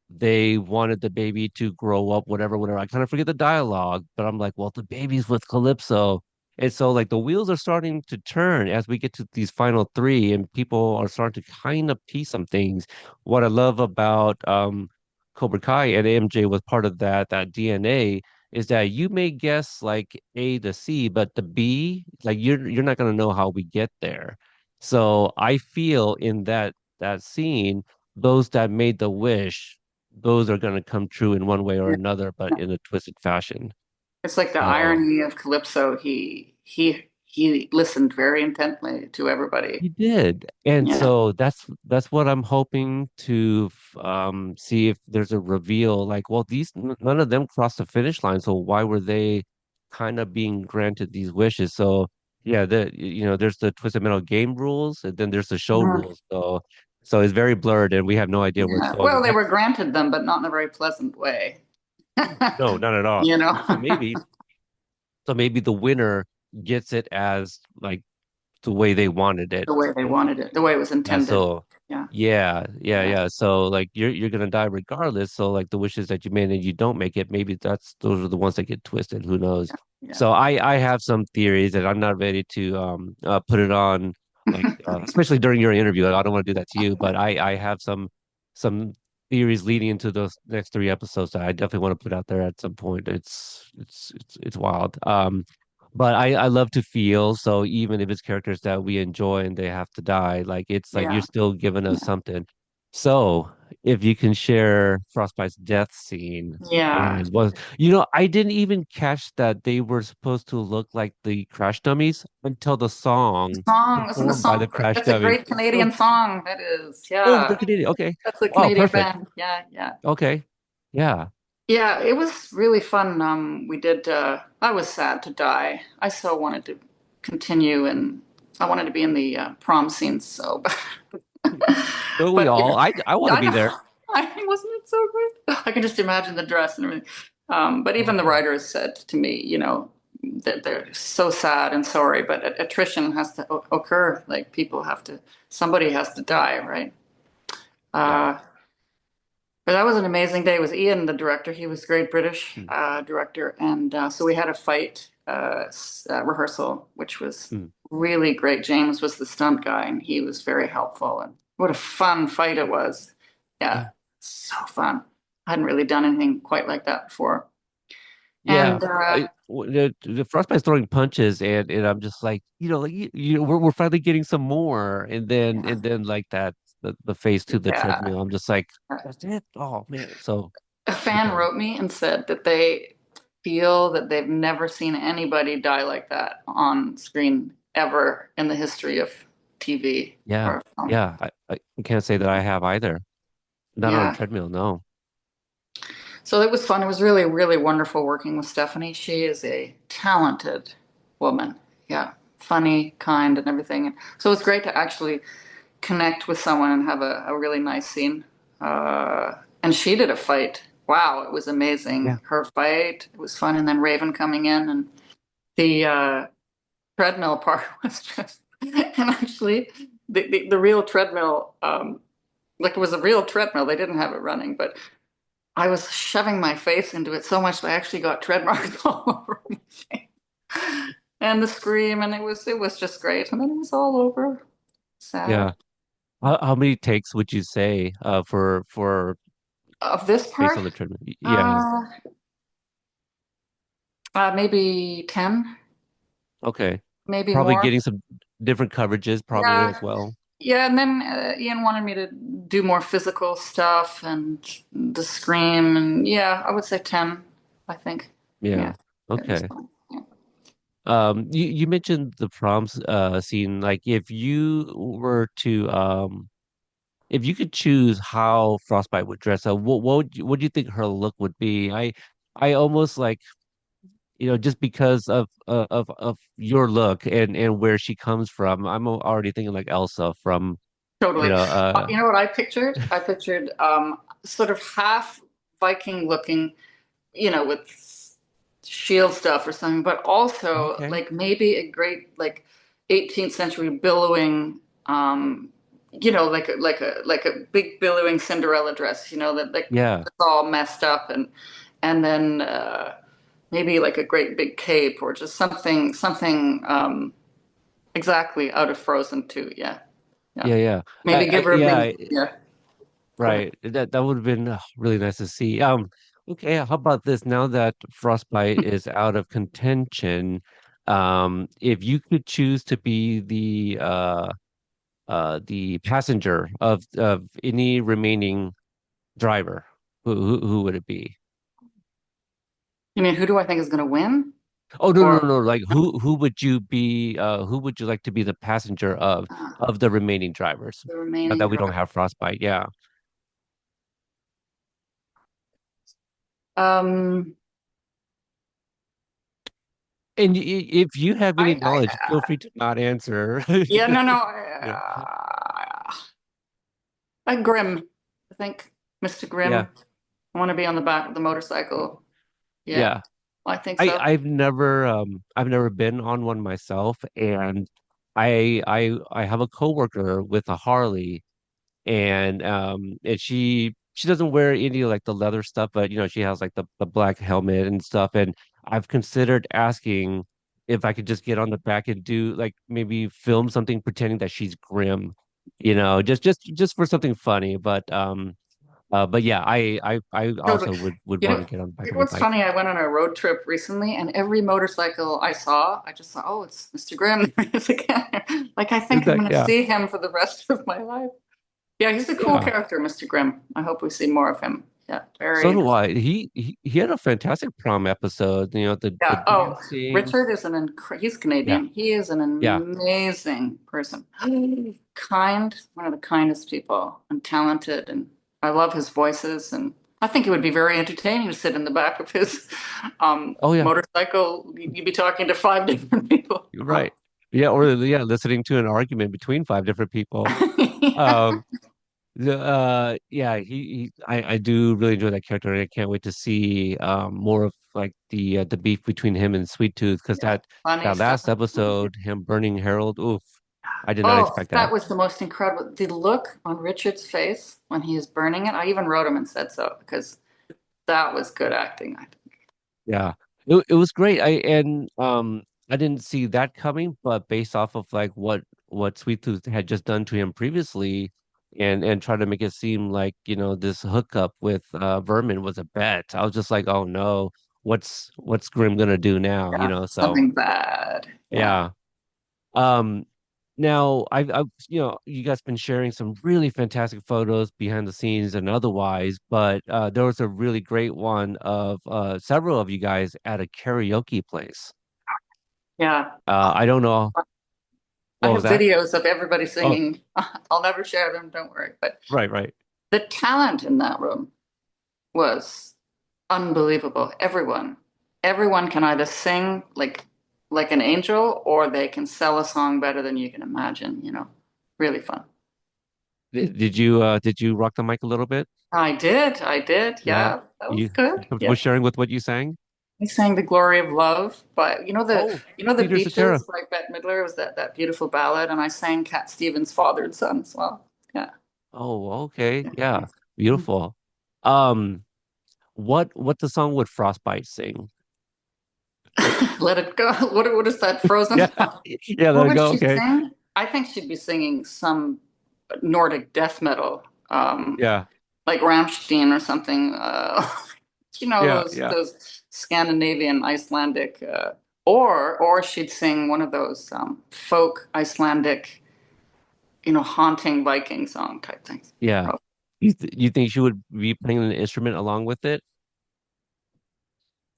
they wanted the baby to grow up, whatever, whatever. I kind of forget the dialogue, but I'm like, well, the baby's with Calypso. And so, like, the wheels are starting to turn as we get to these final three, and people are starting to kind of piece some things. What I love about Cobra Kai and MJ was part of that DNA is that you may guess like A to C, but the B, like you're not gonna know how we get there. So I feel in that that scene, those that made the wish, those are going to come true in one way or Yeah. another, but in a twisted fashion. It's like the So irony of Calypso. He listened very intently to everybody. he did. And Yeah. so that's what I'm hoping to see if there's a reveal like, well, none of them crossed the finish line, so why were they kind of being granted these wishes? So yeah, there's the Twisted Metal game rules and then there's the show Mhm. rules. So it's very blurred and we have no idea where it's Yeah. going. Well, And they that's were granted them, but not in a very pleasant way. no, not at all. You know, So maybe the winner gets it as like the way they wanted it. the way they wanted it, the way it was Yeah, intended. so Yeah. Yeah. yeah. So like you're gonna die regardless. So like the wishes that you made and you don't make it, maybe those are the ones that get twisted. Who knows? Yeah. So I have some theories and I'm not ready to put it on like especially during your interview. I don't want to do that to you, but I have some theories leading into those next three episodes that I definitely want to put out there at some point. It's wild. But I love to feel so even if it's characters that we enjoy and they have to die, like it's like you're Yeah. still giving us Yeah. something. So if you can share Frostbite's death scene Yeah. and I didn't even catch that they were supposed to look like the Crash Dummies until the song Song, isn't the performed by the song? Crash That's a Dummies. great So, Canadian song. That is. oh, they're Yeah. Canadian. Okay. That's a Wow, Canadian perfect. band. Yeah. Yeah. Okay. Yeah. Yeah, it was really fun. We did, I was sad to die. I so wanted to continue and I wanted to be in the prom scene. So, So we but all I want to I be know, there. wasn't it so good? I can just imagine the dress and everything. But Oh even the yeah. writers said to me, that they're so sad and sorry, but attrition has to occur. Like somebody has to die, right? Yeah. Uh, But that was an amazing day. It was Ian, the director. He was a great British Hmm. director. And so we had a fight rehearsal, which was Hmm. really great. James was the stunt guy, and he was very helpful. And what a fun fight it was. Yeah, Yeah. so fun. I hadn't really done anything quite like that before. Yeah, And the Frostbite's throwing punches, and I'm just like, like we're finally getting some more, yeah, and then like that the phase to the yeah. treadmill. I'm just like, that's it. Oh man, so A fan okay, wrote me and said that they feel that they've never seen anybody die like that on screen ever in the history of TV yeah, or film. yeah. I can't say that I have either. Not on a Yeah. treadmill, no. So it was fun. It was really, really wonderful working with Stephanie. She is a talented woman. Yeah. Funny, kind, and everything. So it was great to actually connect with someone and have a really nice scene. And she did a fight. Wow, it was Yeah, amazing. Her fight, it was fun. And then Raven coming in and the treadmill part was just, and actually the real treadmill, like it was a real treadmill. They didn't have it running, but I was shoving my face into it so much that I actually got tread marks all over my face. And the scream, and it was just great. And then it was all over. yeah. Sad. How many takes would you say for Of this based part, on the treadmill? Yeah. uh, maybe 10, Okay. maybe Probably more. getting some different coverages probably Yeah, as well. yeah. And then Ian wanted me to do more physical stuff and the scream, and yeah, I would say 10. I think. Yeah, Yeah. it was Okay. fun. Yeah. You mentioned the proms scene. Like, if you could choose how Frostbite would dress up, what do you think her look would be? I almost like just because of your look and where she comes from, I'm already thinking like Elsa from you Totally. know You know what I pictured? I pictured sort of half Viking looking, with shield stuff or something, but also okay, like maybe a great like 18th century billowing, like a big billowing Cinderella dress, that like yeah, it's all messed up and then maybe like a great big cape or just something exactly out of Frozen too. Yeah. Yeah. yeah, yeah, Maybe give her a big, yeah. yeah. Go ahead. Right. That would have been really nice to see. Okay, how about this? Now that Frostbite is out of contention, if you could choose to be the passenger of any remaining driver, who would it be? You mean who do I think is going to win? Oh, no, no, Or no, no. Like who would you be? Who would you like to be the passenger uh, of the remaining drivers? the Now remaining that we don't driver? have Frostbite, yeah. Um, And if you have any knowledge, feel I free to not answer. yeah, no, no. Yeah, Grimm. I think Mr. yeah, Grimm. I want to be on the back of the motorcycle. Yeah, yeah. I think I so. I've never been on one myself, and I have a coworker with a Harley, and she doesn't wear any like the leather stuff, but she has like the black helmet and stuff, and I've considered asking if I could just get on the back and do like maybe film something pretending that she's Grim, just for something funny, but yeah, I Totally. also would You want know, to get on the back of a what's bike. funny, I went on a road trip recently and every motorcycle I saw, I just thought, oh, it's Mr. Grimm. Like, I Is think I'm that going to yeah. see him for the rest of my life. Yeah, he's a cool Yeah. character, Mr. Grimm. I hope we see more of him. Yeah, very So do interesting. I. He had a fantastic prom episode, the Yeah. Oh, dancing. Richard is he's Yeah. Canadian. He is an Yeah. amazing person. Kind, one of the kindest people and talented. And I love his voices. And I think it would be very entertaining to sit in the back of his Oh yeah. motorcycle. You'd be talking to five different people. You're right. Yeah, or yeah, listening to an argument between five different people. Yeah. Um yeah, I do really enjoy that character, and I can't wait to see more of like the beef between him and Sweet Tooth, because Yeah. Funny that stuff. last episode, him burning Harold, oof, I did not Oh, expect that. that was the most incredible. The look on Richard's face when he is burning it. I even wrote him and said so because that was good acting, I think. Yeah. It was great. I didn't see that coming, but based off of like what Sweet Tooth had just done to him previously, and try to make it seem like, this hookup with Vermin was a bet. I was just like, "Oh no. What's Grim gonna do now?" Yeah, So, something bad. Yeah. yeah. Um Now, you guys been sharing some really fantastic photos behind the scenes and otherwise, but there was a really great one of several of you guys at a karaoke place. Yeah. I don't know I what have was that? videos of everybody Oh, singing. I'll never share them, don't worry. But right, right. the talent in that room was unbelievable. Everyone can either sing like an angel or they can sell a song better than you can imagine, you know. Really fun. Did you rock the mic a little bit? I did. Yeah, Yeah, that was you good. comfortable Yeah. sharing with what you sang? He sang "The Glory of Love," but Oh, the Peter Cetera. Beaches by Bette Midler was that beautiful ballad, and I sang Cat Stevens' "Father and Son" as well. Yeah, Oh, okay. yeah, Yeah, nice. beautiful. Um, what the song would Frostbite sing? Let it go. What is that Frozen Yeah, song? yeah, let What it would go. she Okay. sing? I think she'd be singing some Nordic death metal, Yeah, like Rammstein or something. yeah, yeah, Those Scandinavian, Icelandic, or she'd sing one of those folk Icelandic, haunting Viking song type things. yeah. You think she would be playing an instrument along with it?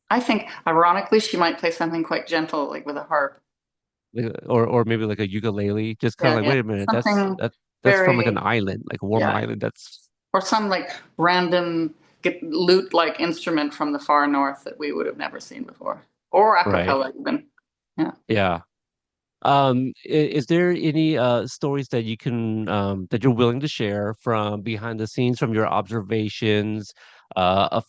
I think, ironically, she might play something quite gentle, like with a harp. Or maybe like a ukulele? Just kind of Yeah, like, yeah, wait a minute, something that's from like an very, island, like a warm yeah, island. That's or some like random lute-like instrument from the far north that we would have never seen before, or a right. cappella even. Yeah. Yeah. Is there any stories that that you're willing to share from behind the scenes, from your observations, a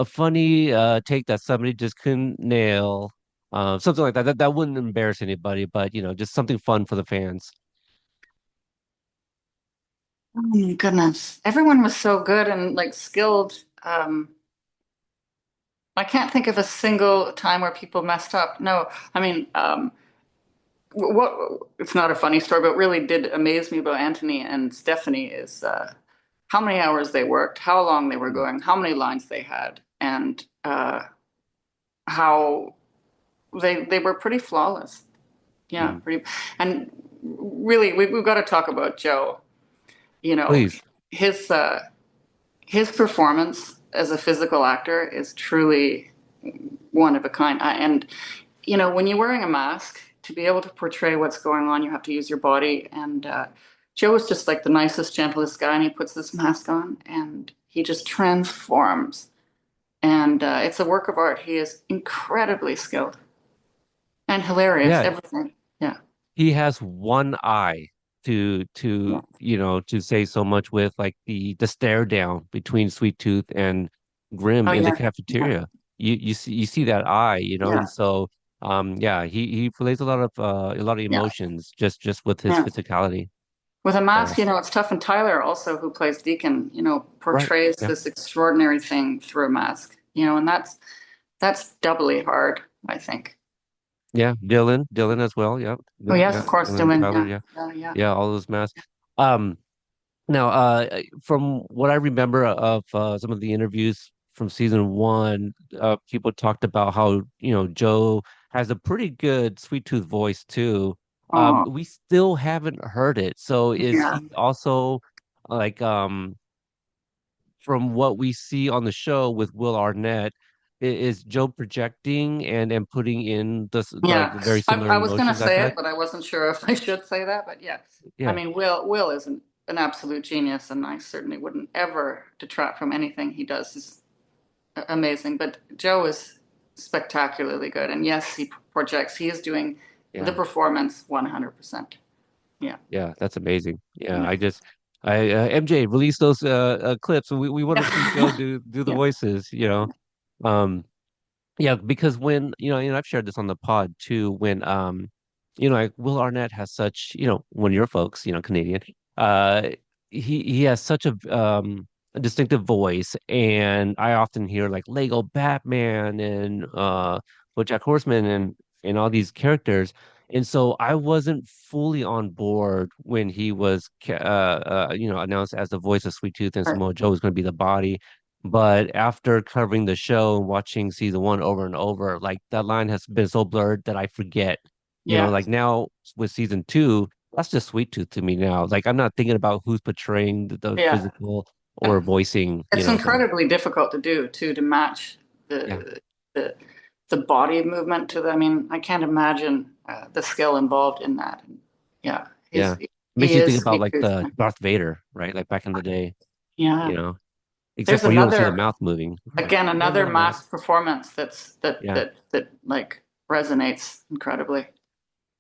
funny take that somebody just couldn't nail, something like that, that wouldn't embarrass anybody, but just something fun for the fans. Oh my goodness, everyone was so good and like skilled. I can't think of a single time where people messed up. No, I mean, what it's not a funny story, but really did amaze me about Anthony and Stephanie is how many hours they worked, how long they were Mm, going, how many lines they had, and how they were pretty flawless. Yeah, mm. pretty. And really, we've got to talk about Joe. You know, Please. his uh, his performance as a physical actor is truly one of a kind. And when you're wearing a mask, to be able to portray what's going on, you have to use your body. And Joe is just like the nicest, gentlest guy, and he puts this mask on, and he just transforms. And it's a work of art. He is incredibly skilled and hilarious. Yeah, Everything. Yeah. he has one eye Yeah. to say so much with, like the stare down between Sweet Tooth and Grim Oh in the yeah. Yeah. cafeteria. You see that eye, and Yeah. so yeah, he relays a lot of Yeah. emotions just with his Yeah. physicality. With a So mask, it's tough. And Tyler also, who plays Deacon, right. portrays Yeah. this extraordinary thing through a mask. And that's doubly hard, I think. Yeah, Dylan as well. Yeah. Oh yes, Yeah, of course, Dylan and Dylan. Tyler, Yeah. yeah. Yeah. Yeah. Yeah, all those masks. Um Now, from what I remember of some of the interviews from season one, people talked about how, Joe has a pretty good sweet tooth voice too. Oh, We still haven't heard it. So is yeah. he also like from what we see on the show with Will Arnett, is Joe projecting and putting in like Yeah. very I similar was going to emotions, I say feel it, like? but I wasn't sure if I should say that. But yeah, I Yeah, mean, Will is an absolute genius, and I certainly wouldn't ever detract from anything he does. He's amazing. But Joe is spectacularly good, and yes, he projects. He is doing the yeah. performance 100%. Yeah. Yeah, that's amazing. Yeah, Yeah. MJ release those clips, and we want to see Joe Yeah. do the Yeah. voices. Um yeah, because when, I've shared this on the pod too, when like Will Arnett has such, when your folks, Canadian, uh he has such a distinctive voice, and I often hear like Lego Batman and BoJack Horseman and all these characters. And so I wasn't fully on board when he was announced as the voice of Sweet Tooth and Right. Samoa Joe was going to be the body. But after covering the show and watching season one over and over, like that line has been so blurred that I forget. Yeah. Like now with season two, that's just Sweet Tooth to me now. Like I'm not thinking about who's portraying the Yeah. physical or voicing, It's so incredibly difficult to do too, to match yeah, the the body movement to the. I mean, I can't imagine the skill involved in that. Yeah, yeah. Makes he you think is about Sweet like Tooth. the Darth Vader, right? Like back in the day, you Yeah, know, except there's for you don't see the another mouth moving. again Where's another my mouse? mass performance Yeah. that like resonates incredibly.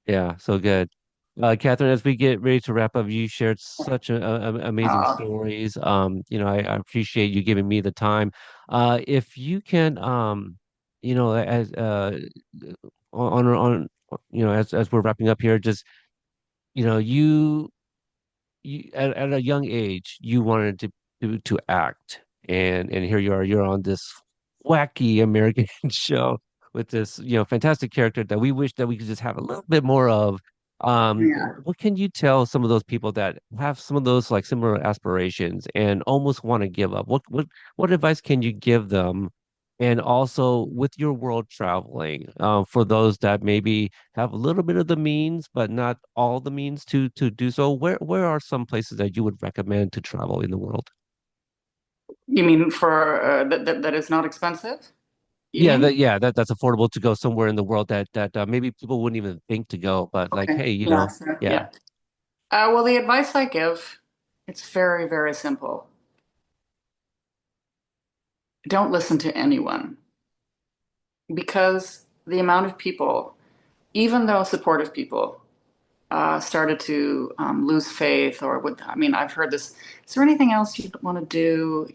Yeah, so good. Catherine, as we get ready to wrap up, you shared such amazing Uh, stories. I appreciate you giving me the time. If you can, as as we're wrapping up here, just you know, you at a young age you wanted to act, and here you are, you're on this wacky American show with this fantastic character that we wish that we could just have a little bit more of. yeah. What can you tell some of those people that have some of those like similar aspirations and almost want to give up? What advice can you give them? And also with your world traveling, for those that maybe have a little bit of the means, but not all the means to do so. Where are some places that you would recommend to travel in the world? You mean for that is not expensive? You Yeah, mean? that's affordable to go somewhere in the world that maybe people wouldn't even think to go, but like, Okay. hey, Yeah. Sure. yeah, Yeah. Well, the advice I give, it's very, very simple. Don't listen to anyone because the amount of people, even though supportive people, started to lose faith or would, I mean, I've heard this, is there anything else you want to do?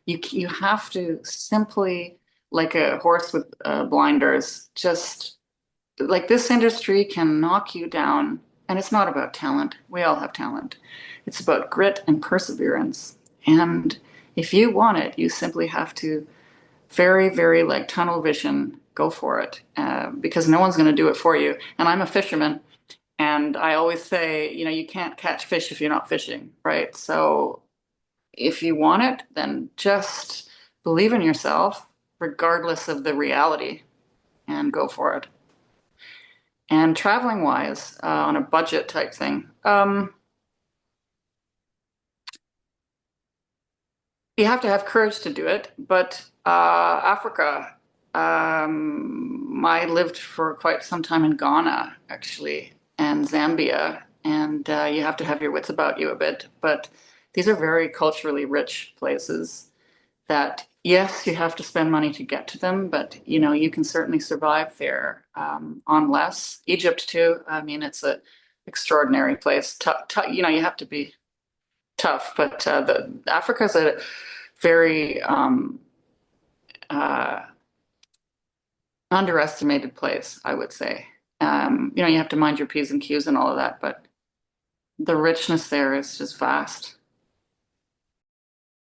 You have to simply, like a horse with blinders, just like this industry can knock you down. And it's not about talent. We all have talent. It's about grit and perseverance. And if you want it, you simply have to very, very like tunnel vision, go for it because no one's going to do it for you. And I'm a fisherman. And I always say, you can't catch fish if you're not fishing, right? So if you want it, then just believe in yourself, regardless of the reality, and go for it. And traveling wise, on a budget type thing, you have to have courage to do it. But Africa, I lived for quite some time in Ghana, actually, and Zambia, and you have to have your wits about you a bit. But these are very culturally rich places that, yes, you have to spend money to get to them, but you can certainly survive there on less. Egypt too. I mean, it's a extraordinary place. You have to be tough, but the Africa's a very uh, underestimated place, I would say. You have to mind your P's and Q's and all of that, but the richness there is just vast.